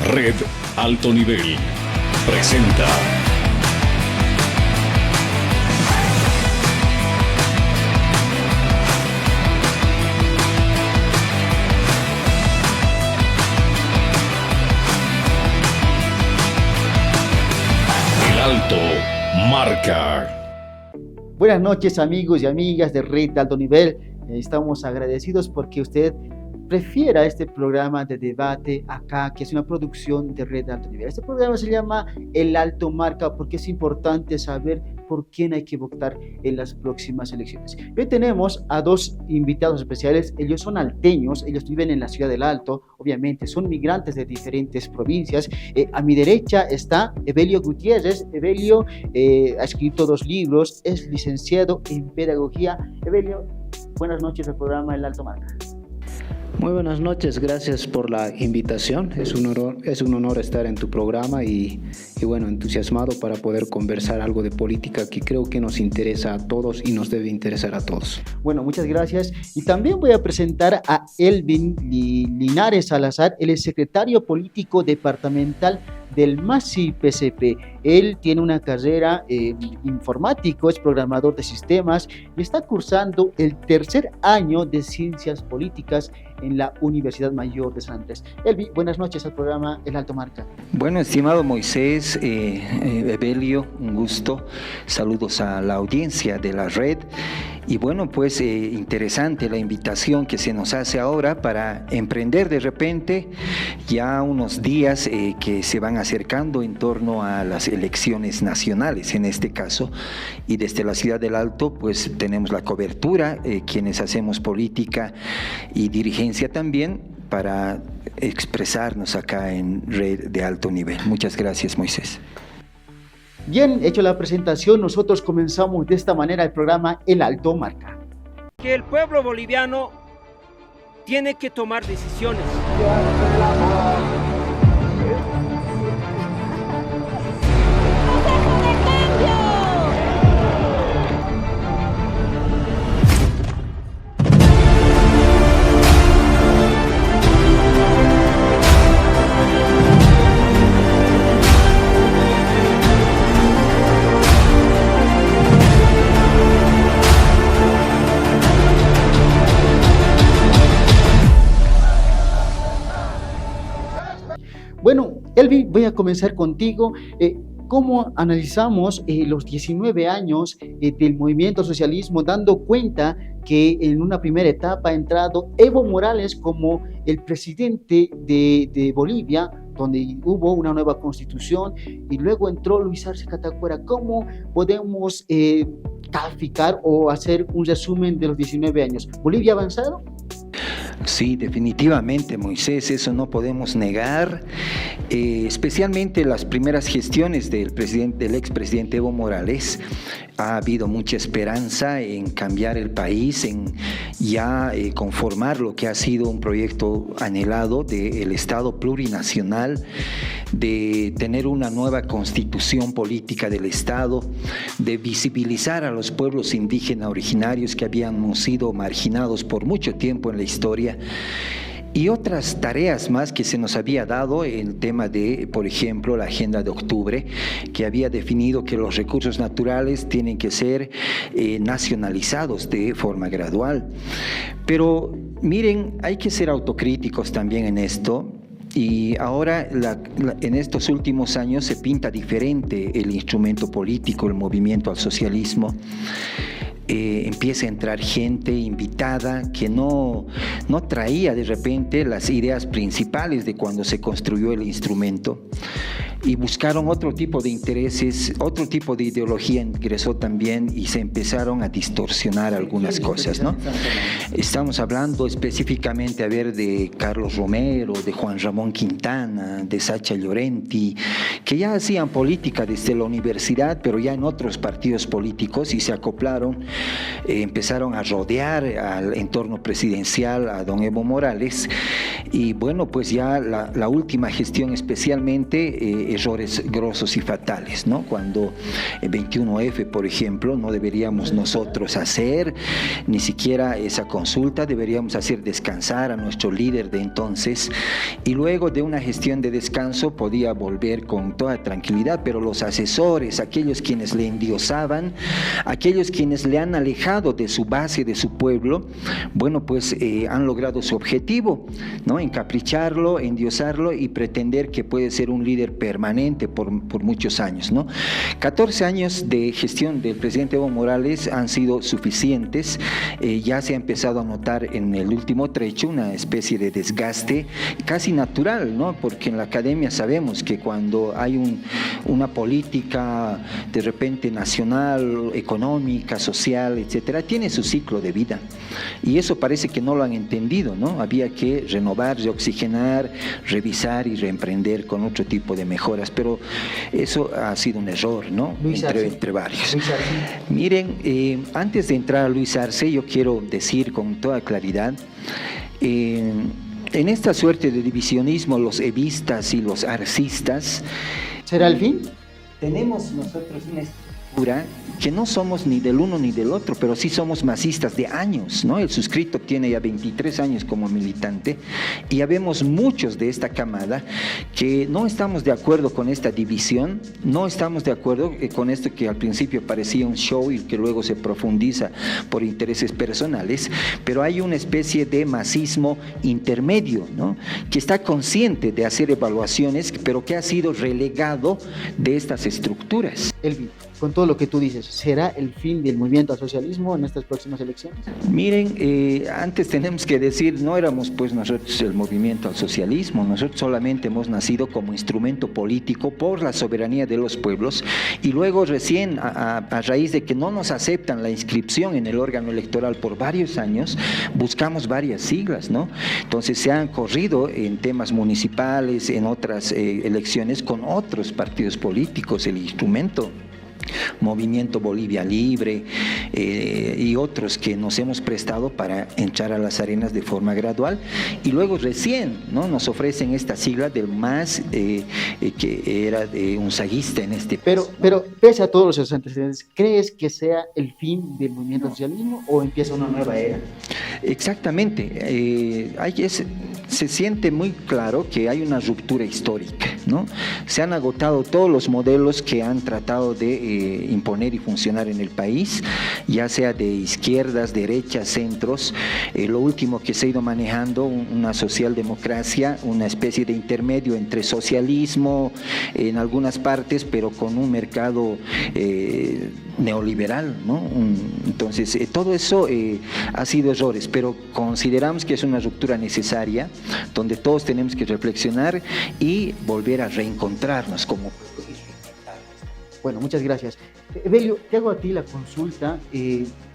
Red Alto Nivel presenta El Alto Marca. Buenas noches, amigos y amigas de Red de Alto Nivel. Estamos agradecidos porque usted prefiera este programa de debate acá, que es una producción de Red de Alto Nivel. Este programa se llama El Alto Marca porque es importante saber por quién hay que votar en las próximas elecciones. Hoy tenemos a dos invitados especiales. Ellos son alteños, ellos viven en la ciudad del Alto, obviamente son migrantes de diferentes provincias. A mi derecha está Evelio Gutiérrez. Evelio ha escrito 2 libros, es licenciado en pedagogía. Evelio, buenas noches al programa El Alto Marca. Muy buenas noches, gracias por la invitación. Es un honor estar en tu programa y bueno, entusiasmado para poder conversar algo de política que creo que nos interesa a todos y nos debe interesar a todos. Bueno, muchas gracias. Y también voy a presentar a Elvin Linares Salazar, él es secretario político departamental del MASI PCP. Él tiene una carrera informático, es programador de sistemas y está cursando el 3er año de Ciencias Políticas en la Universidad Mayor de San Andrés. Elvi, buenas noches al programa El Alto Marca. Bueno, estimado Moisés, Evelio, un gusto. Saludos a la audiencia de la red. Y bueno, pues interesante la invitación que se nos hace ahora para emprender de repente ya unos días que se van acercando en torno a las elecciones nacionales en este caso. Y desde la ciudad del Alto pues tenemos la cobertura, quienes hacemos política y dirigencia también, para expresarnos acá en Red de Alto Nivel. Muchas gracias, Moisés. Bien, hecho la presentación, nosotros comenzamos de esta manera el programa El Alto Marca. Que el pueblo boliviano tiene que tomar decisiones. Bueno, Elvi, voy a comenzar contigo. ¿Cómo analizamos los 19 años del movimiento socialismo, dando cuenta que en una primera etapa ha entrado Evo Morales como el presidente de Bolivia, donde hubo una nueva constitución, y luego entró Luis Arce Catacora? ¿Cómo podemos calificar o hacer un resumen de los 19 años? ¿Bolivia ha avanzado? Sí, definitivamente, Moisés, eso no podemos negar, especialmente las primeras gestiones del expresidente Evo Morales. Ha habido mucha esperanza en cambiar el país, en ya conformar lo que ha sido un proyecto anhelado del Estado plurinacional, de tener una nueva constitución política del Estado, de visibilizar a los pueblos indígenas originarios que habíamos sido marginados por mucho tiempo en la historia, y otras tareas más que se nos había dado, el tema de, por ejemplo, la Agenda de Octubre, que había definido que los recursos naturales tienen que ser nacionalizados de forma gradual. Pero miren, hay que ser autocríticos también en esto. Y ahora, en estos últimos años, se pinta diferente el instrumento político, el movimiento al socialismo. Empieza a entrar gente invitada que no traía de repente las ideas principales de cuando se construyó el instrumento, y buscaron otro tipo de intereses, otro tipo de ideología ingresó también y se empezaron a distorsionar algunas cosas, ¿no? Estamos hablando específicamente, de Carlos Romero, de Juan Ramón Quintana, de Sacha Llorenti, que ya hacían política desde la universidad, pero ya en otros partidos políticos, y se acoplaron, empezaron a rodear al entorno presidencial, a don Evo Morales. Y bueno, pues ya la última gestión especialmente errores grosos y fatales, ¿no? Cuando el 21F, por ejemplo, no deberíamos nosotros hacer ni siquiera esa consulta, deberíamos hacer descansar a nuestro líder de entonces, y luego de una gestión de descanso podía volver con toda tranquilidad, pero los asesores, aquellos quienes le endiosaban, aquellos quienes le han alejado de su base, de su pueblo, bueno, pues han logrado su objetivo, ¿no? Encapricharlo, endiosarlo y pretender que puede ser un líder permanente por muchos años, ¿no? 14 años de gestión del presidente Evo Morales han sido suficientes. Ya se ha empezado a notar en el último trecho una especie de desgaste casi natural, ¿no? Porque en la academia sabemos que cuando hay una política de repente nacional, económica, social, etcétera, tiene su ciclo de vida, y eso parece que no lo han entendido, ¿no? Había que renovar, reoxigenar, revisar y reemprender con otro tipo de mejoras, pero eso ha sido un error, ¿no? Entre varios. Miren, antes de entrar a Luis Arce, yo quiero decir con toda claridad, en esta suerte de divisionismo, los evistas y los arcistas, ¿será el fin? tenemos nosotros una estructura que no somos ni del uno ni del otro, pero sí somos masistas de años, ¿no? El suscrito tiene ya 23 años como militante, y ya vemos muchos de esta camada que no estamos de acuerdo con esta división, no estamos de acuerdo con esto que al principio parecía un show y que luego se profundiza por intereses personales, pero hay una especie de masismo intermedio, ¿no? Que está consciente de hacer evaluaciones, pero que ha sido relegado de estas estructuras. Elvi, con todo lo que tú dices, ¿será el fin del movimiento al socialismo en estas próximas elecciones? Miren, antes tenemos que decir, no éramos pues nosotros el movimiento al socialismo, nosotros solamente hemos nacido como instrumento político por la soberanía de los pueblos, y luego recién a raíz de que no nos aceptan la inscripción en el órgano electoral por varios años, buscamos varias siglas, ¿no? Entonces se han corrido en temas municipales, en otras elecciones con otros partidos políticos, el instrumento Movimiento Bolivia Libre y otros que nos hemos prestado para entrar a las arenas de forma gradual, y luego recién, ¿no?, nos ofrecen esta sigla del MAS, que era un saguista en este pero pese a todos los antecedentes, ¿crees que sea el fin del movimiento socialismo o empieza una nueva era? Exactamente, se siente muy claro que hay una ruptura histórica, ¿no? Se han agotado todos los modelos que han tratado de imponer y funcionar en el país, ya sea de izquierdas, derechas, centros. Lo último que se ha ido manejando, una socialdemocracia, una especie de intermedio entre socialismo en algunas partes, pero con un mercado neoliberal, ¿no? Entonces, todo eso ha sido errores, pero consideramos que es una ruptura necesaria, donde todos tenemos que reflexionar y volver a reencontrarnos como... Bueno, muchas gracias. Evelio, te hago a ti la consulta.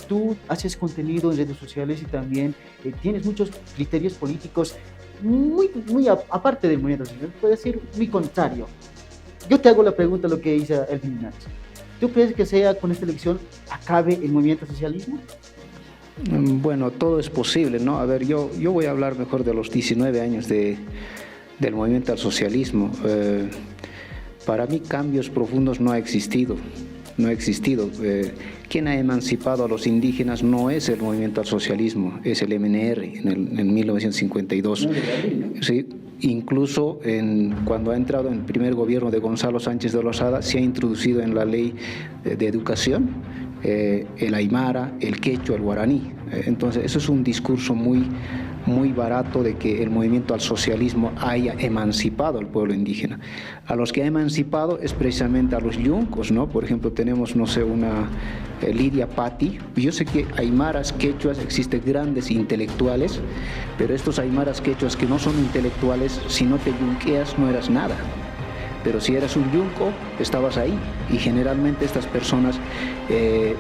Tú haces contenido en redes sociales y también tienes muchos criterios políticos muy aparte del movimiento social, puede decir muy contrario. Yo te hago la pregunta, lo que hizo Elvin Linares. ¿Tú crees que sea con esta elección acabe el movimiento socialismo? Bueno, todo es posible, ¿no? A ver, yo voy a hablar mejor de los 19 años del movimiento al socialismo. Para mí cambios profundos no ha existido. Quien ha emancipado a los indígenas no es el movimiento al socialismo, es el MNR en 1952. Sí, incluso cuando ha entrado en el primer gobierno de Gonzalo Sánchez de Lozada, se ha introducido en la ley de educación el aymara, el quechua, el guaraní. Entonces, eso es un discurso muy barato de que el movimiento al socialismo haya emancipado al pueblo indígena. A los que ha emancipado es precisamente a los yuncos, ¿no? Por ejemplo, tenemos, no sé, una Lidia Patti. Yo sé que aymaras, quechuas, existen grandes intelectuales, pero estos aymaras, quechuas que no son intelectuales, si no te yunqueas no eras nada. Pero si eras un yunco, estabas ahí, y generalmente estas personas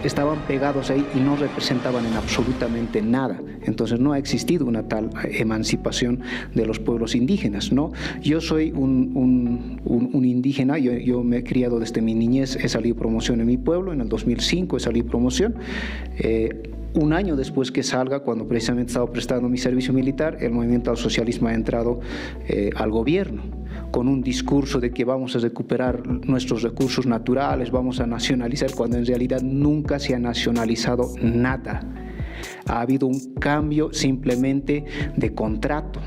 estaban pegados ahí y no representaban en absolutamente nada. Entonces no ha existido una tal emancipación de los pueblos indígenas, ¿no? Yo soy un indígena, yo me he criado desde mi niñez, he salido promoción en mi pueblo, en el 2005 he salido promoción. Un año después que salga, cuando precisamente estaba prestando mi servicio militar, el movimiento al socialismo ha entrado al gobierno. con un discurso de que vamos a recuperar nuestros recursos naturales, vamos a nacionalizar, cuando en realidad nunca se ha nacionalizado nada. Ha habido un cambio simplemente de contrato.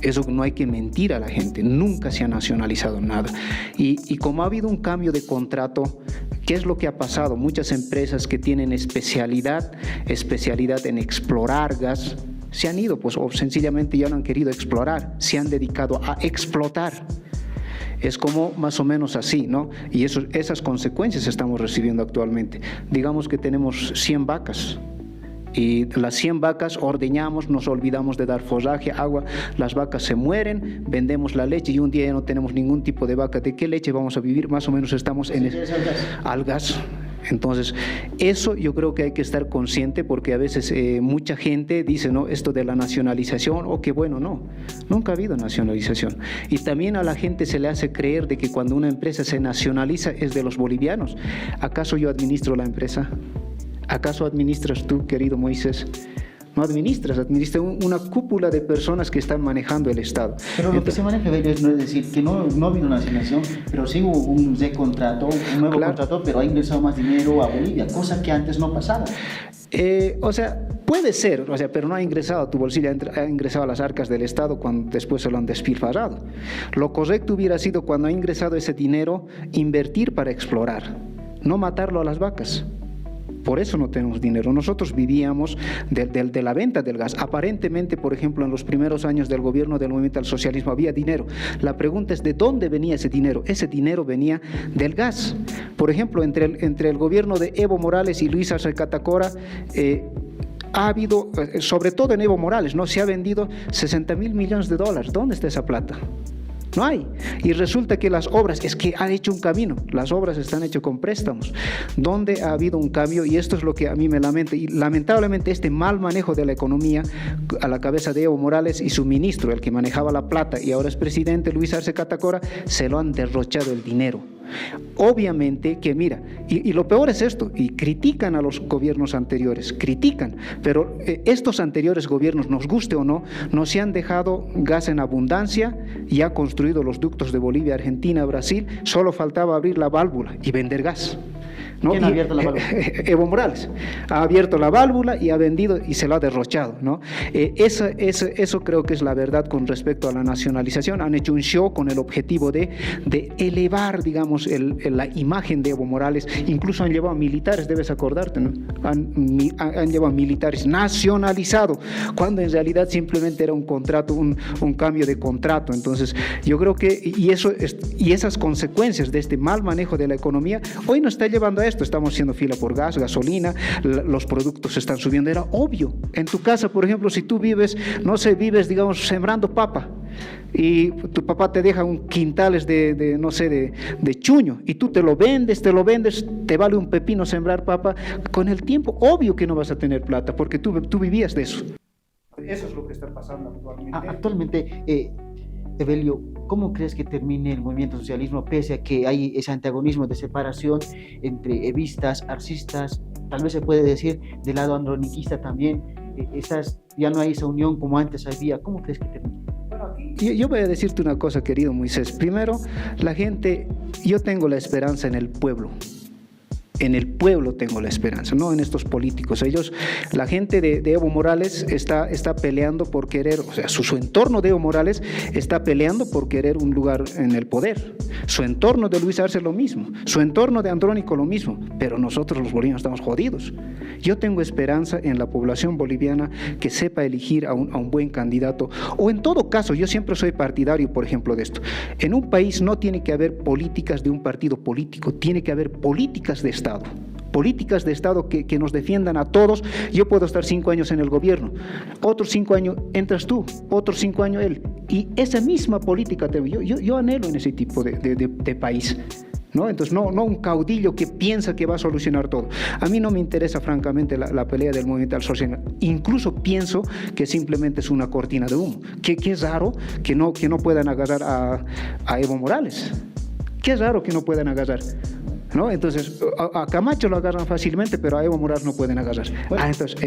Eso no hay que mentir a la gente, nunca se ha nacionalizado nada. Y como ha habido un cambio de contrato, ¿qué es lo que ha pasado? Muchas empresas que tienen especialidad en explorar gas, se han ido, pues, o sencillamente ya no han querido explorar, se han dedicado a explotar. Es como más o menos así, ¿no? Y esas consecuencias estamos recibiendo actualmente. Digamos que tenemos 100 vacas. Y las 100 vacas ordeñamos, nos olvidamos de dar forraje, agua, las vacas se mueren, vendemos la leche y un día ya no tenemos ningún tipo de vaca. ¿De qué leche vamos a vivir? Más o menos estamos al gas. Entonces, eso yo creo que hay que estar consciente, porque a veces mucha gente dice, no, esto de la nacionalización, o que bueno, no, nunca ha habido nacionalización. Y también a la gente se le hace creer de que cuando una empresa se nacionaliza es de los bolivianos. ¿Acaso yo administro la empresa? ¿Acaso administras tú, querido Moisés? No administras una cúpula de personas que están manejando el Estado. Pero lo que se maneja es decir que no ha habido una asignación, pero sí hubo un recontrato, un nuevo contrato, pero ha ingresado más dinero a Bolivia, cosa que antes no pasaba. O sea, puede ser, pero no ha ingresado a tu bolsillo, ha ingresado a las arcas del Estado cuando después se lo han despilfarrado. Lo correcto hubiera sido, cuando ha ingresado ese dinero, invertir para explorar, no matarlo a las vacas. Por eso no tenemos dinero. Nosotros vivíamos de la venta del gas. Aparentemente, por ejemplo, en los primeros años del gobierno del movimiento al socialismo había dinero. La pregunta es, ¿de dónde venía ese dinero? Ese dinero venía del gas. Por ejemplo, entre el gobierno de Evo Morales y Luis Arce Catacora, ha habido, sobre todo en Evo Morales, ¿no? Se ha vendido $60.000 millones. ¿Dónde está esa plata? No hay. Y resulta que las obras, es que han hecho un camino, las obras están hechas con préstamos, donde ha habido un cambio, y esto es lo que a mí me lamenta. Y lamentablemente este mal manejo de la economía a la cabeza de Evo Morales y su ministro, el que manejaba la plata y ahora es presidente, Luis Arce Catacora, se lo han derrochado el dinero. Obviamente que mira, y lo peor es esto, y critican a los gobiernos anteriores, pero estos anteriores gobiernos, nos guste o no, nos han dejado gas en abundancia y ha construido los ductos de Bolivia, Argentina, Brasil, solo faltaba abrir la válvula y vender gas. ¿No? ¿Quién ha abierto la válvula? Evo Morales ha abierto la válvula y ha vendido y se lo ha derrochado, ¿no? Eso creo que es la verdad con respecto a la nacionalización. Han hecho un show con el objetivo de elevar, digamos, la imagen de Evo Morales. Incluso han llevado militares, debes acordarte, ¿no? Han llevado militares nacionalizado, cuando en realidad simplemente era un contrato, un cambio de contrato. Entonces yo creo que y esas consecuencias de este mal manejo de la economía hoy nos está llevando a esto. Estamos haciendo fila por gas, gasolina, los productos están subiendo. Era obvio. En tu casa, por ejemplo, si tú vives, digamos, sembrando papa, y tu papá te deja un quintales de chuño, y tú te lo vendes, te vale un pepino sembrar papa, con el tiempo, obvio que no vas a tener plata, porque tú vivías de eso. Eso es lo que está pasando actualmente. Actualmente, Evelio, ¿cómo crees que termine el movimiento socialismo, pese a que hay ese antagonismo de separación entre evistas, arcistas, tal vez se puede decir del lado androniquista también, ya no hay esa unión como antes había? ¿Cómo crees que termine? Yo voy a decirte una cosa, querido Moisés. Primero, la gente, yo tengo la esperanza en el pueblo. En el pueblo tengo la esperanza, no en estos políticos. La gente de Evo Morales está peleando por querer, o sea, su entorno de Evo Morales está peleando por querer un lugar en el poder. Su entorno de Luis Arce lo mismo, su entorno de Andrónico lo mismo, pero nosotros los bolivianos estamos jodidos. Yo tengo esperanza en la población boliviana que sepa elegir a un buen candidato, o en todo caso, yo siempre soy partidario, por ejemplo, de esto. En un país no tiene que haber políticas de un partido político, tiene que haber políticas de Estado. Políticas de Estado que nos defiendan a todos. Yo puedo estar 5 años en el gobierno, otros 5 años entras tú, otros 5 años él, y esa misma política yo anhelo en ese tipo de país, ¿no? Entonces no un caudillo que piensa que va a solucionar todo. A mí no me interesa francamente la pelea del movimiento al socialismo. Incluso pienso que simplemente es una cortina de humo, que es raro que no puedan agarrar a Evo Morales. Qué raro que no puedan agarrar, ¿no? Entonces, a Camacho lo agarran fácilmente, pero a Evo Morales no pueden agarrar. Bueno. Entonces,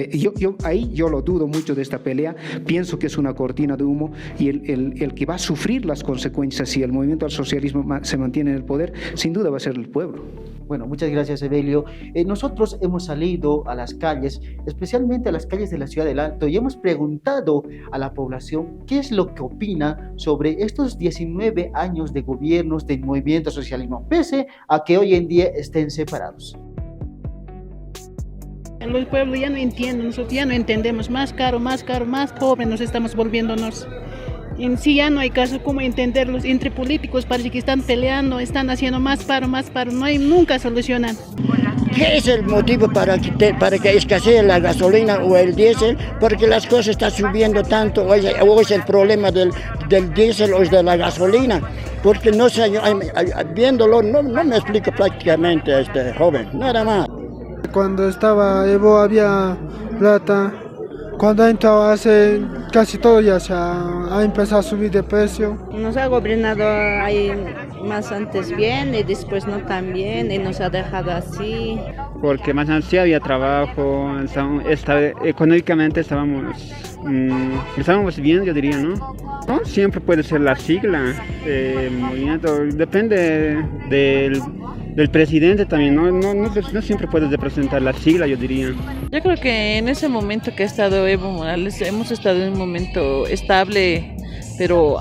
yo lo dudo mucho de esta pelea, pienso que es una cortina de humo y el que va a sufrir las consecuencias si el movimiento al socialismo se mantiene en el poder, sin duda va a ser el pueblo. Bueno, muchas gracias, Evelio. Nosotros hemos salido a las calles, especialmente a las calles de la ciudad del Alto, y hemos preguntado a la población qué es lo que opina sobre estos 19 años de gobiernos del movimiento socialismo, pese a que hoy en día estén separados. Los pueblos ya no entienden, nosotros ya no entendemos, más caro, más pobres nos estamos volviéndonos. En sí ya no hay caso como entenderlos, entre políticos parece que están peleando, están haciendo más paro, no hay, nunca solucionan. ¿Qué es el motivo para que escasee la gasolina o el diésel? Porque las cosas están subiendo tanto, o es el problema del diésel o es de la gasolina. Porque no sé, viéndolo no me explico prácticamente a este joven, nada más. Cuando estaba Evo había plata, cuando ha entrado hace casi todo ya se ha empezado a subir de precio. Nos ha gobernado ahí más antes bien y después no tan bien y nos ha dejado así. Porque más antes sí había trabajo, económicamente estábamos bien, yo diría, ¿no? No siempre puede ser la sigla, movimiento, depende del presidente también, no siempre puedes representar la sigla, yo diría. Yo creo que en ese momento que ha estado Evo Morales hemos estado en un momento estable, pero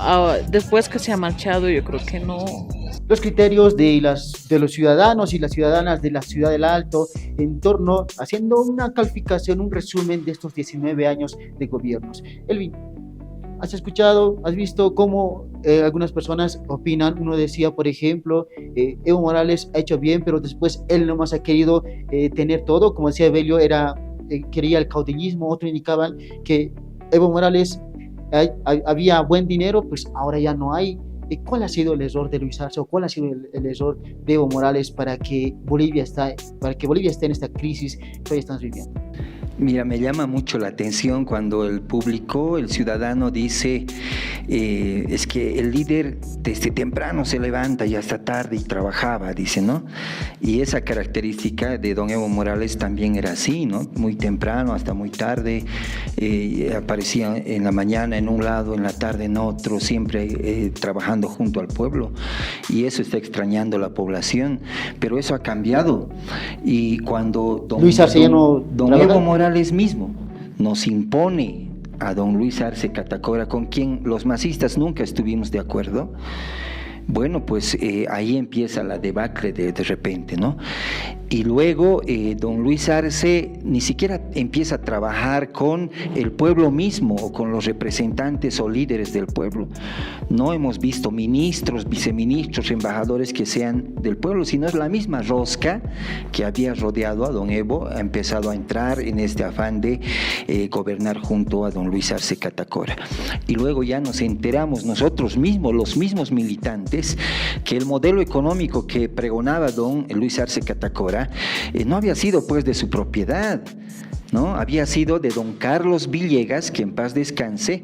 después que se ha marchado yo creo que no. Los criterios de los ciudadanos y las ciudadanas de la ciudad del Alto en torno, haciendo una calificación, un resumen de estos 19 años de gobiernos. Elvin, ¿has escuchado, has visto cómo algunas personas opinan? Uno decía, por ejemplo, Evo Morales ha hecho bien, pero después él nomás ha querido tener todo. Como decía Evelio, quería el caudillismo. Otros indicaban que Evo Morales había buen dinero, pues ahora ya no hay. ¿Cuál ha sido el error de Luis Arce o cuál ha sido el error de Evo Morales para que Bolivia esté en esta crisis que hoy estamos viviendo? Mira, me llama mucho la atención cuando el público, el ciudadano dice, es que el líder desde temprano se levanta y hasta tarde y trabajaba, dice, ¿no? Y esa característica de don Evo Morales también era así, ¿no? Muy temprano hasta muy tarde, aparecía en la mañana en un lado, en la tarde en otro, siempre trabajando junto al pueblo, y eso está extrañando la población, pero eso ha cambiado. Y cuando don Evo Morales mismo nos impone a don Luis Arce Catacora, con quien los masistas nunca estuvimos de acuerdo, bueno, pues ahí empieza la debacle de repente, ¿no? Y luego don Luis Arce ni siquiera empieza a trabajar con el pueblo mismo o con los representantes o líderes del pueblo. No hemos visto ministros, viceministros, embajadores que sean del pueblo, sino es la misma rosca que había rodeado a don Evo, ha empezado a entrar en este afán de gobernar junto a don Luis Arce Catacora. Y luego ya nos enteramos nosotros mismos, los mismos militantes, que el modelo económico que pregonaba don Luis Arce Catacora no había sido pues de su propiedad, ¿no? Había sido de don Carlos Villegas, que en paz descanse,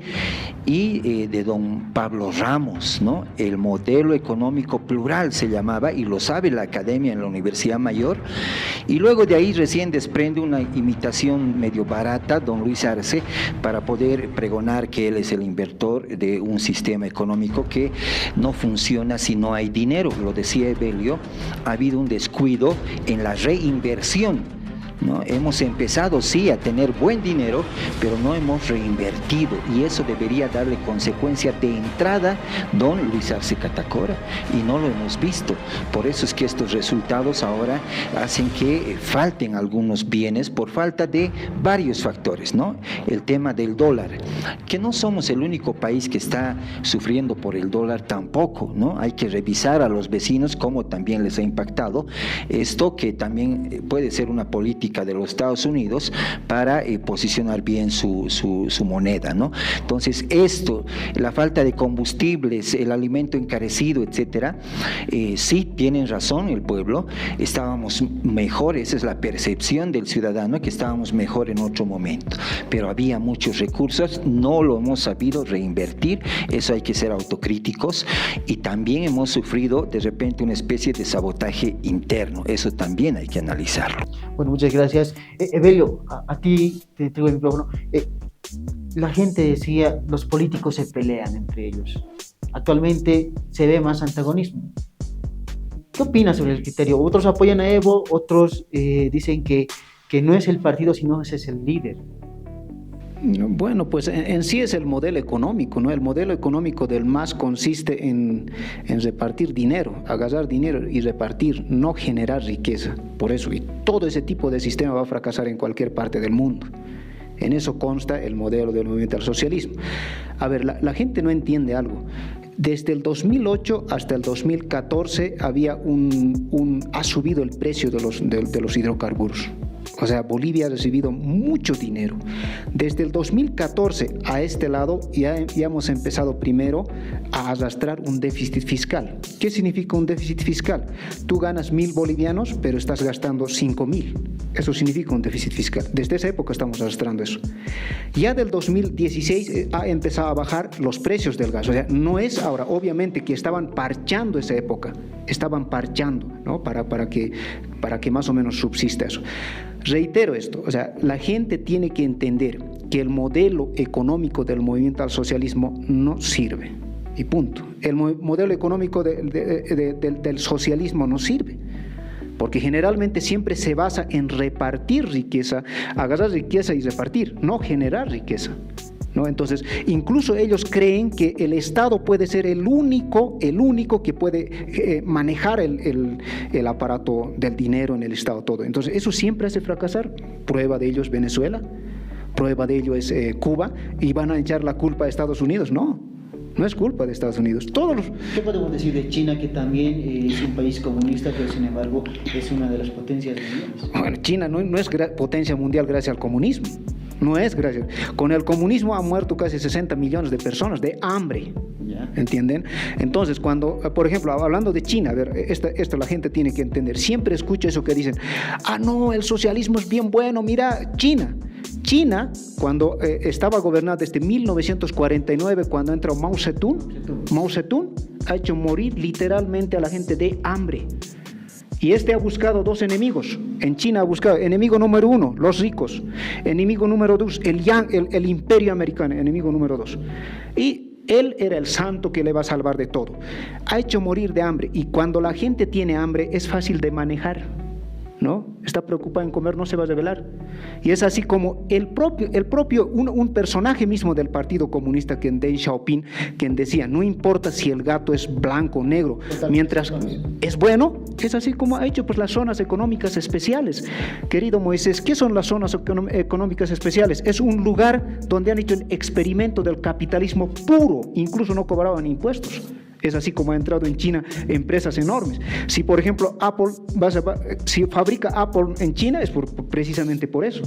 y de don Pablo Ramos, ¿no? El modelo económico plural se llamaba, y lo sabe la academia en la Universidad Mayor, y luego de ahí recién desprende una imitación medio barata, don Luis Arce, para poder pregonar que él es el inventor de un sistema económico que no funciona si no hay dinero. Lo decía Evelio, ha habido un descuido en la reinversión, ¿no? Hemos empezado sí a tener buen dinero, pero no hemos reinvertido, y eso debería darle consecuencia de entrada don Luis Arce Catacora, y no lo hemos visto. Por eso es que estos resultados ahora hacen que falten algunos bienes por falta de varios factores, ¿no? El tema del dólar, que no somos el único país que está sufriendo por el dólar tampoco, ¿no? Hay que revisar a los vecinos cómo también les ha impactado esto, que también puede ser una política política de los Estados Unidos para posicionar bien su moneda, ¿no? Entonces, esto, la falta de combustibles, el alimento encarecido, etcétera, sí tienen razón el pueblo, estábamos mejor, esa es la percepción del ciudadano, que estábamos mejor en otro momento, pero había muchos recursos, no lo hemos sabido reinvertir, eso hay que ser autocríticos, y también hemos sufrido de repente una especie de sabotaje interno, eso también hay que analizarlo. Bueno, muchas gracias. Evelio, a ti te traigo el micrófono. La gente decía, los políticos se pelean entre ellos. Actualmente se ve más antagonismo. ¿Qué opinas sobre el criterio? Otros apoyan a Evo, otros dicen que no es el partido, sino ese es el líder. Bueno, pues en sí es el modelo económico, ¿no? El modelo económico del MAS consiste en repartir dinero, agarrar dinero y repartir, no generar riqueza. Por eso, y todo ese tipo de sistema va a fracasar en cualquier parte del mundo. En eso consta el modelo del movimiento al socialismo. A ver, la gente no entiende algo. Desde el 2008 hasta el 2014 ha subido el precio de los hidrocarburos. O sea, Bolivia ha recibido mucho dinero. Desde el 2014 a este lado ya hemos empezado primero a arrastrar un déficit fiscal. ¿Qué significa un déficit fiscal? Tú ganas 1.000 bolivianos, pero estás gastando 5.000. Eso significa un déficit fiscal. Desde esa época estamos arrastrando eso. Ya del 2016 ha empezado a bajar los precios del gas. O sea, no es ahora, obviamente que estaban parchando esa época. Estaban parchando, ¿no? Para que más o menos subsista eso. Reitero esto, o sea, la gente tiene que entender que el modelo económico del movimiento al socialismo no sirve, y punto. El modelo económico del socialismo no sirve, porque generalmente siempre se basa en repartir riqueza, agarrar riqueza y repartir, no generar riqueza, ¿no? Entonces, incluso ellos creen que el Estado puede ser el único que puede manejar el aparato del dinero en el Estado todo. Entonces, eso siempre hace fracasar. Prueba de ello es Venezuela, prueba de ello es Cuba, y van a echar la culpa a Estados Unidos. No es culpa de Estados Unidos. ¿Qué podemos decir de China, que también es un país comunista, pero sin embargo es una de las potencias mundiales? Bueno, China no es potencia mundial gracias al comunismo. No es gracias. Con el comunismo han muerto casi 60 millones de personas de hambre. ¿Entienden? Entonces, cuando, por ejemplo, hablando de China, a ver, esto la gente tiene que entender. Siempre escucho eso que dicen, no, el socialismo es bien bueno. Mira, China, cuando estaba gobernada desde 1949, cuando entró Mao Zedong ha hecho morir literalmente a la gente de hambre. Y ha buscado dos enemigos. En China ha buscado enemigo número 1, los ricos. Enemigo número 2, el imperio americano, enemigo número 2. Y él era el santo que le va a salvar de todo. Ha hecho morir de hambre. Y cuando la gente tiene hambre es fácil de manejar, ¿no? Está preocupado en comer, no se va a rebelar. Y es así como un personaje mismo del Partido Comunista, que Deng Xiaoping, quien decía, no importa si el gato es blanco o negro, mientras es bueno, es así como ha hecho pues las zonas económicas especiales. Querido Moisés, ¿qué son las zonas económicas especiales? Es un lugar donde han hecho el experimento del capitalismo puro, incluso no cobraban impuestos. Es así como ha entrado en China empresas enormes. Si, por ejemplo, si fabrica Apple en China, es precisamente por eso.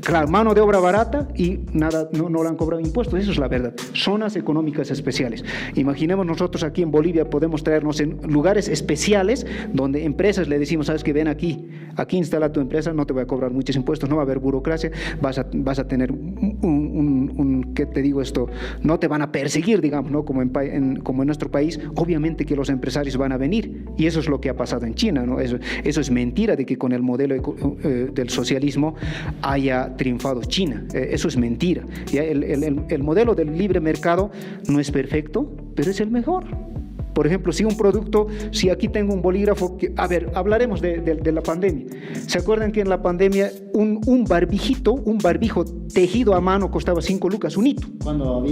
Claro, mano de obra barata y nada, no le han cobrado impuestos. Eso es la verdad. Zonas económicas especiales. Imaginemos nosotros aquí en Bolivia, podemos traernos en lugares especiales donde empresas le decimos, sabes que ven aquí instala tu empresa, no te voy a cobrar muchos impuestos, no va a haber burocracia, vas a tener ¿qué te digo esto? No te van a perseguir, digamos, ¿no? Como en nuestro país, obviamente que los empresarios van a venir, y eso es lo que ha pasado en China, ¿no? Eso es mentira de que con el modelo del socialismo haya triunfado China, eso es mentira. ¿Ya? El modelo del libre mercado no es perfecto, pero es el mejor. Por ejemplo, si aquí tengo un bolígrafo, hablaremos de la pandemia. ¿Se acuerdan que en la pandemia un barbijo tejido a mano costaba 5 lucas, un hito? Cuando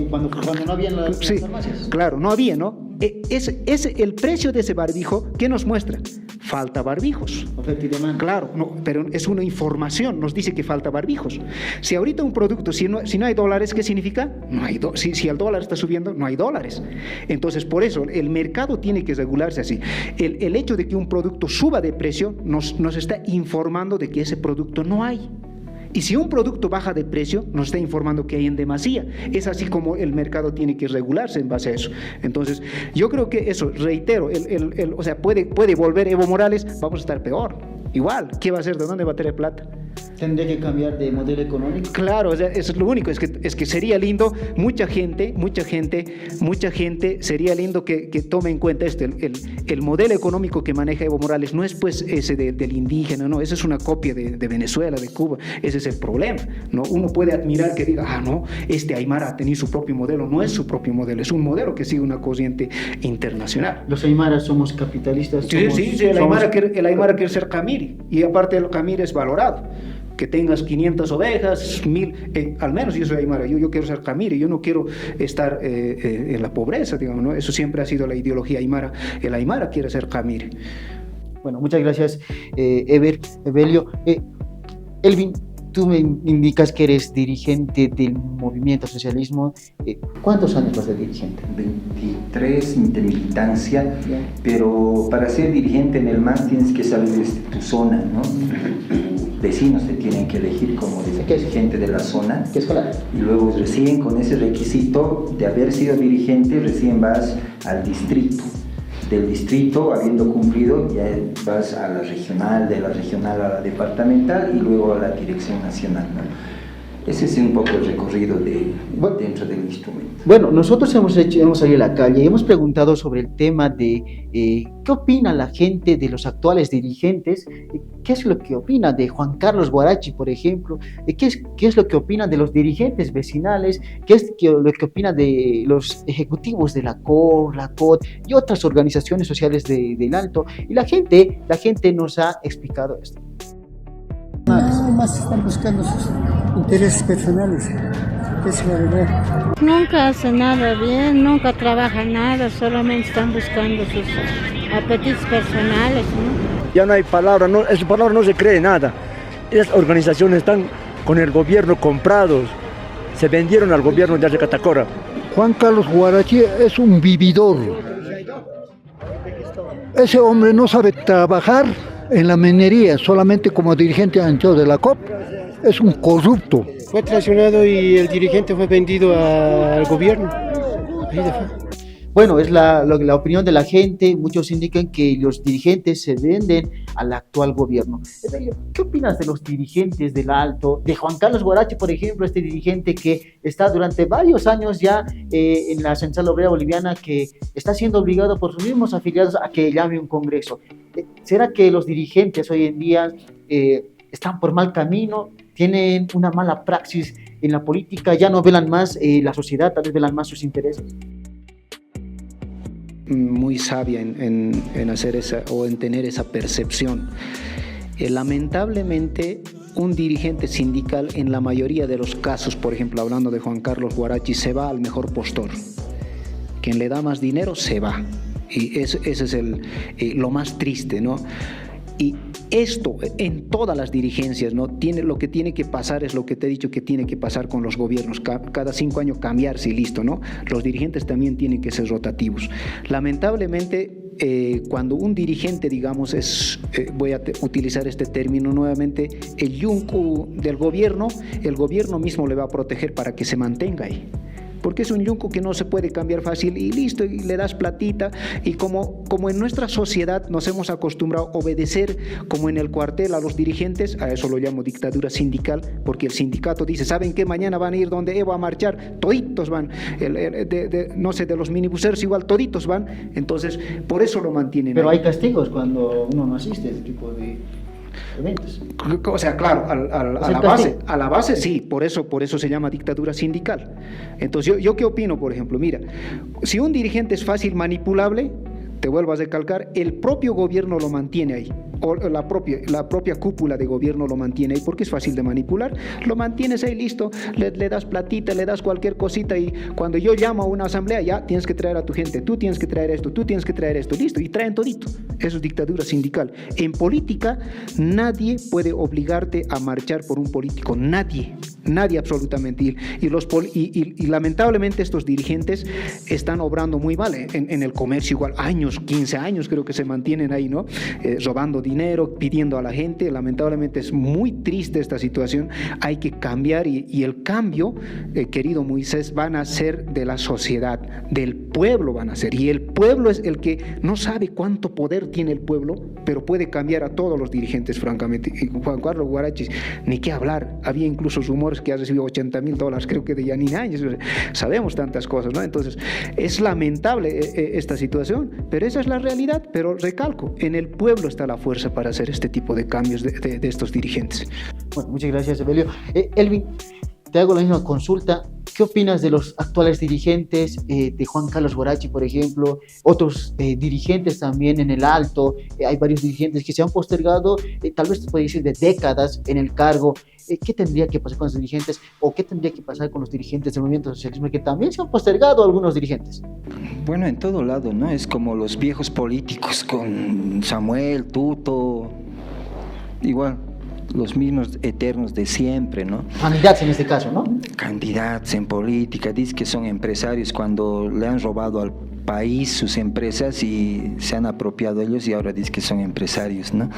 no había las farmacias. Claro, no había, ¿no? El precio de ese barbijo, ¿qué nos muestra? falta barbijos. Oferta y demanda. Claro, no, pero es una información, nos dice que falta barbijos. Si ahorita un producto, si no hay dólares, ¿qué significa? No hay si el dólar está subiendo, no hay dólares. Entonces, por eso, el mercado tiene que regularse así. El hecho de que un producto suba de precio nos está informando de que ese producto no hay. Y si un producto baja de precio, nos está informando que hay en demasía. Es así como el mercado tiene que regularse en base a eso. Entonces, yo creo que eso, reitero, o sea, puede volver Evo Morales, vamos a estar peor. Igual, ¿qué va a hacer? ¿De dónde va a tener plata? ¿Tendría que cambiar de modelo económico? Claro, o sea, eso es lo único, es que sería lindo, mucha gente, sería lindo que tome en cuenta esto, el modelo económico que maneja Evo Morales no es pues ese del indígena, no, esa es una copia de Venezuela, de Cuba, ese es el problema, ¿no? Uno puede admirar que diga, no, Aymara ha tenido su propio modelo, no es su propio modelo, es un modelo que sigue una corriente internacional. Los aymaras somos capitalistas. Sí, el Aymara quiere ser Camiri, y aparte el Camiri es valorado. Que tengas 500 ovejas, 1000, al menos yo soy aymara, yo quiero ser camiri, yo no quiero estar en la pobreza, digamos, ¿no? Eso siempre ha sido la ideología aymara, el aymara quiere ser camiri. Bueno, muchas gracias, Evelio. Elvin, tú me indicas que eres dirigente del movimiento socialismo. ¿Cuántos años vas de dirigente? 23 de militancia, pero para ser dirigente en el MAS tienes que salir de tu zona, ¿no? Vecinos te tienen que elegir como dirigente de la zona. ¿Qué escuela? Y luego recién con ese requisito de haber sido dirigente, recién vas al distrito. Del distrito, habiendo cumplido, ya vas a la regional, de la regional a la departamental y luego a la dirección nacional, ¿no? Ese es un poco el recorrido dentro del instrumento. Bueno, nosotros hemos salido a la calle y hemos preguntado sobre el tema de qué opina la gente de los actuales dirigentes, qué es lo que opina de Juan Carlos Guarachi, por ejemplo, qué es lo que opina de los dirigentes vecinales, qué es lo que opina de los ejecutivos de la COR, la COT y otras organizaciones sociales del Alto. Y la gente nos ha explicado esto. No, más están buscando sus intereses personales, es la verdad. Nunca hace nada bien, nunca trabaja nada, solamente están buscando sus apetitos personales, ¿no? Ya no hay palabra, esa palabra no se cree nada. Esas organizaciones están con el gobierno comprados, se vendieron al gobierno de Catacora. Juan Carlos Guarachi es un vividor. Ese hombre no sabe trabajar en la minería, solamente como dirigente ancho de la COP, es un corrupto. Fue traicionado y el dirigente fue vendido al gobierno. Bueno, es la opinión de la gente. Muchos indican que los dirigentes se venden al actual gobierno. ¿Qué opinas de los dirigentes del Alto? De Juan Carlos Guarachi, por ejemplo, este dirigente que está durante varios años ya en la Central Obrera Boliviana, que está siendo obligado por sus mismos afiliados a que llame un congreso. ¿Será que los dirigentes hoy en día están por mal camino? ¿Tienen una mala praxis en la política? ¿Ya no velan más la sociedad, tal vez velan más sus intereses? Muy sabia en hacer esa o en tener esa percepción. Lamentablemente, un dirigente sindical en la mayoría de los casos, por ejemplo, hablando de Juan Carlos Guarachi, se va al mejor postor. Quien le da más dinero se va. Y ese es lo más triste, ¿no? Y esto en todas las dirigencias, ¿no? Lo que tiene que pasar es lo que te he dicho que tiene que pasar con los gobiernos. Cada 5 años cambiarse y listo, ¿no? Los dirigentes también tienen que ser rotativos. Lamentablemente, cuando un dirigente, digamos, voy a utilizar este término nuevamente, el yunque del gobierno, el gobierno mismo le va a proteger para que se mantenga ahí. Porque es un yunque que no se puede cambiar fácil y listo, y le das platita. Y como en nuestra sociedad nos hemos acostumbrado a obedecer como en el cuartel a los dirigentes, a eso lo llamo dictadura sindical, porque el sindicato dice, ¿saben qué? Mañana van a ir donde Evo a marchar, toditos van, no sé, de los minibuseros igual, toditos van, entonces por eso lo mantienen. Pero hay castigos cuando uno no asiste a este tipo de eventos. O sea, claro, a la base sí, por eso se llama dictadura sindical. Entonces, ¿yo qué opino, por ejemplo? Mira, si un dirigente es fácil manipulable, te vuelvo a recalcar, el propio gobierno lo mantiene ahí, o la propia cúpula de gobierno lo mantiene ahí, porque es fácil de manipular, lo mantienes ahí, listo, le das platita, le das cualquier cosita, y cuando yo llamo a una asamblea, ya tienes que traer a tu gente, tú tienes que traer esto, listo, y traen todito. Eso es dictadura sindical. En política, nadie puede obligarte a marchar por un político, nadie absolutamente. Y lamentablemente estos dirigentes están obrando muy mal. En el comercio igual, 15 años creo que se mantienen ahí, ¿no? Robando dinero, pidiendo a la gente. Lamentablemente es muy triste esta situación. Hay que cambiar y el cambio, querido Moisés, van a ser de la sociedad, del pueblo van a ser. Y el pueblo es el que no sabe cuánto poder tiene el pueblo, pero puede cambiar a todos los dirigentes, francamente. Y Juan Carlos Guarachi, ni qué hablar. Había incluso rumores que ha recibido $80,000, creo que de Yanina Áñez. Sabemos tantas cosas, ¿no? Entonces, es lamentable esta situación, pero esa es la realidad. Pero recalco, en el pueblo está la fuerza para hacer este tipo de cambios de estos dirigentes. Bueno, muchas gracias, Evelio. Elvin, te hago la misma consulta. ¿Qué opinas de los actuales dirigentes, de Juan Carlos Guarachi, por ejemplo, otros dirigentes también en el Alto? Hay varios dirigentes que se han postergado, tal vez se puede decir de décadas en el cargo. ¿Qué tendría que pasar con los dirigentes o qué tendría que pasar con los dirigentes del movimiento socialismo que también se han postergado algunos dirigentes? Bueno, en todo lado, ¿no? Es como los viejos políticos con Samuel, Tuto, igual. Los mismos eternos de siempre, ¿no? Candidatos en este caso, ¿no? Candidatos en política, dicen que son empresarios cuando le han robado al país sus empresas y se han apropiado ellos y ahora dicen que son empresarios, ¿no?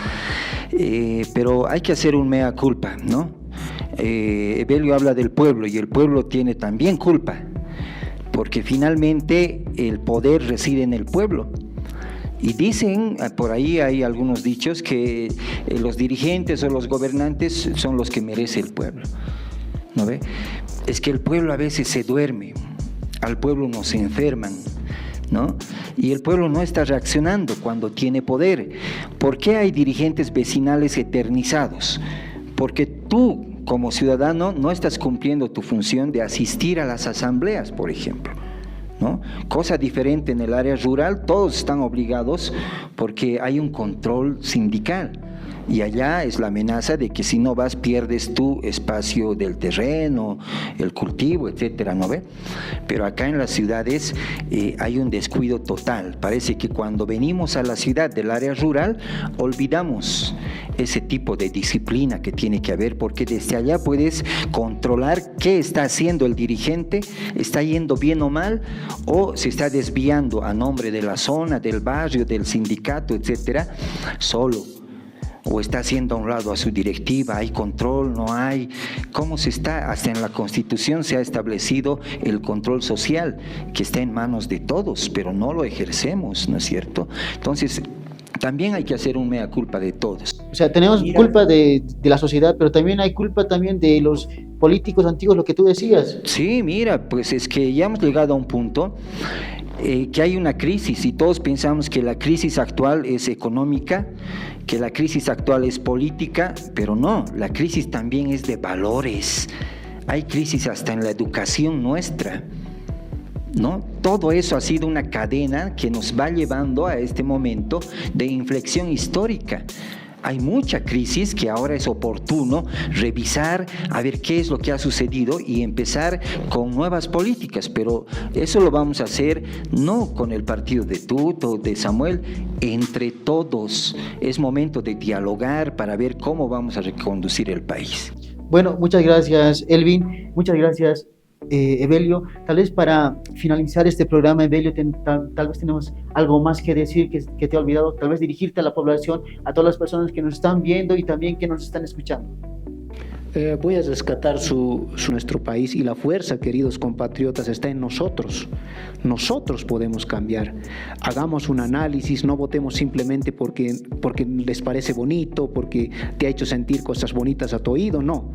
Pero hay que hacer un mea culpa, ¿no? Evelio habla del pueblo y el pueblo tiene también culpa, porque finalmente el poder reside en el pueblo. Y dicen, por ahí hay algunos dichos, que los dirigentes o los gobernantes son los que merece el pueblo, ¿no ve? Es que el pueblo a veces se duerme, al pueblo nos enferman, ¿no? Y el pueblo no está reaccionando cuando tiene poder. ¿Por qué hay dirigentes vecinales eternizados? Porque tú, como ciudadano, no estás cumpliendo tu función de asistir a las asambleas, por ejemplo, ¿no? Cosa diferente en el área rural, todos están obligados porque hay un control sindical y allá es la amenaza de que si no vas pierdes tu espacio del terreno, el cultivo, etcétera, ¿no ve? Pero acá en las ciudades hay un descuido total. Parece que cuando venimos a la ciudad del área rural olvidamos ese tipo de disciplina que tiene que haber, porque desde allá puedes controlar qué está haciendo el dirigente, está yendo bien o mal, o se está desviando a nombre de la zona, del barrio, del sindicato, etcétera, solo. O está haciendo a un lado a su directiva, hay control, no hay. ¿Cómo se está? Hasta en la Constitución se ha establecido el control social, que está en manos de todos, pero no lo ejercemos, ¿no es cierto? Entonces, también hay que hacer un mea culpa de todos. O sea, tenemos culpa de la sociedad, pero también hay culpa también de los políticos antiguos, lo que tú decías. Sí, mira, pues es que ya hemos llegado a un punto que hay una crisis y todos pensamos que la crisis actual es económica, que la crisis actual es política, pero no, la crisis también es de valores. Hay crisis hasta en la educación nuestra, ¿no? Todo eso ha sido una cadena que nos va llevando a este momento de inflexión histórica. Hay mucha crisis que ahora es oportuno revisar, a ver qué es lo que ha sucedido y empezar con nuevas políticas, pero eso lo vamos a hacer no con el partido de Tuto, de Samuel, entre todos. Es momento de dialogar para ver cómo vamos a reconducir el país. Bueno, muchas gracias, Elvin, muchas gracias, Evelio. Tal vez para finalizar este programa, Evelio, tal vez tenemos algo más que decir que te he olvidado, tal vez dirigirte a la población, a todas las personas que nos están viendo y también que nos están escuchando. Voy a rescatar nuestro país y la fuerza, queridos compatriotas, está en nosotros. Nosotros podemos cambiar. Hagamos un análisis, no votemos simplemente porque les parece bonito, porque te ha hecho sentir cosas bonitas a tu oído, no.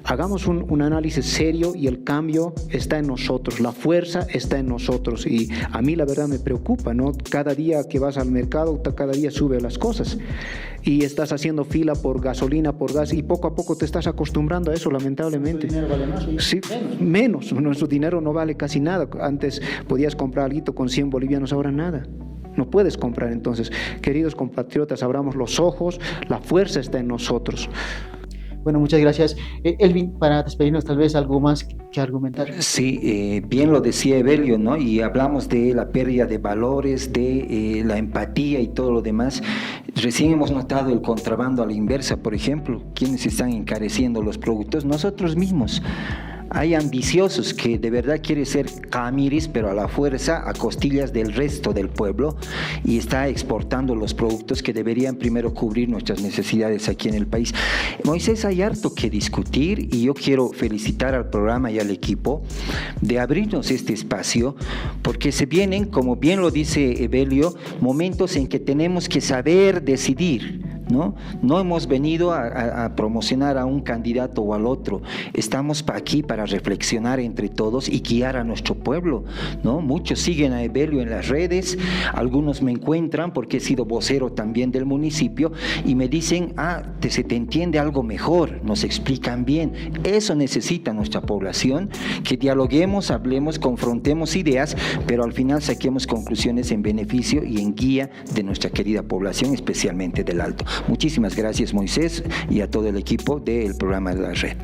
Hagamos un análisis serio y el cambio está en nosotros, la fuerza está en nosotros y a mí la verdad me preocupa, ¿no? Cada día que vas al mercado, cada día sube las cosas y estás haciendo fila por gasolina, por gas y poco a poco te estás acostumbrando a eso, lamentablemente. ¿Nuestro dinero vale más? Sí, menos. Nuestro dinero no vale casi nada. Antes podías comprar algo con 100 bolivianos, ahora nada. No puedes comprar. Entonces, queridos compatriotas, abramos los ojos, la fuerza está en nosotros. Bueno, muchas gracias. Elvin, para despedirnos, tal vez algo más que argumentar. Sí, bien lo decía Evelio, ¿no? Y hablamos de la pérdida de valores, de la empatía y todo lo demás. Recién hemos notado el contrabando a la inversa, por ejemplo. ¿Quiénes están encareciendo los productos? Nosotros mismos. Hay ambiciosos que de verdad quieren ser Camiris, pero a la fuerza, a costillas del resto del pueblo, y está exportando los productos que deberían primero cubrir nuestras necesidades aquí en el país. Moisés, hay harto que discutir y yo quiero felicitar al programa y al equipo de abrirnos este espacio, porque se vienen, como bien lo dice Evelio, momentos en que tenemos que saber decidir, ¿no? No hemos venido a promocionar a un candidato o al otro, estamos aquí para reflexionar entre todos y guiar a nuestro pueblo, ¿no? Muchos siguen a Evelio en las redes, algunos me encuentran porque he sido vocero también del municipio y me dicen, se te entiende algo mejor, nos explican bien. Eso necesita nuestra población, que dialoguemos, hablemos, confrontemos ideas, pero al final saquemos conclusiones en beneficio y en guía de nuestra querida población, especialmente del Alto. Muchísimas gracias, Moisés, y a todo el equipo del programa de la red.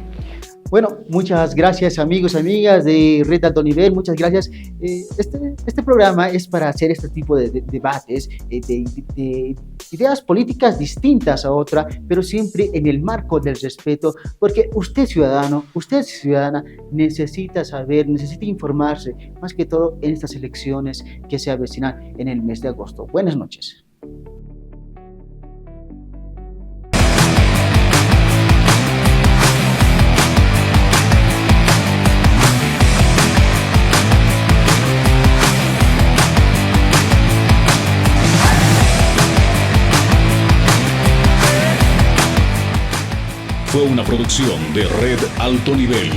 Bueno, muchas gracias, amigos y amigas de Red Alto Nivel, muchas gracias. Este programa es para hacer este tipo de debates, de ideas políticas distintas a otra, pero siempre en el marco del respeto, porque usted ciudadano, usted ciudadana, necesita saber, necesita informarse, más que todo en estas elecciones que se avecinan en el mes de agosto. Buenas noches. Fue una producción de Red Alto Nivel.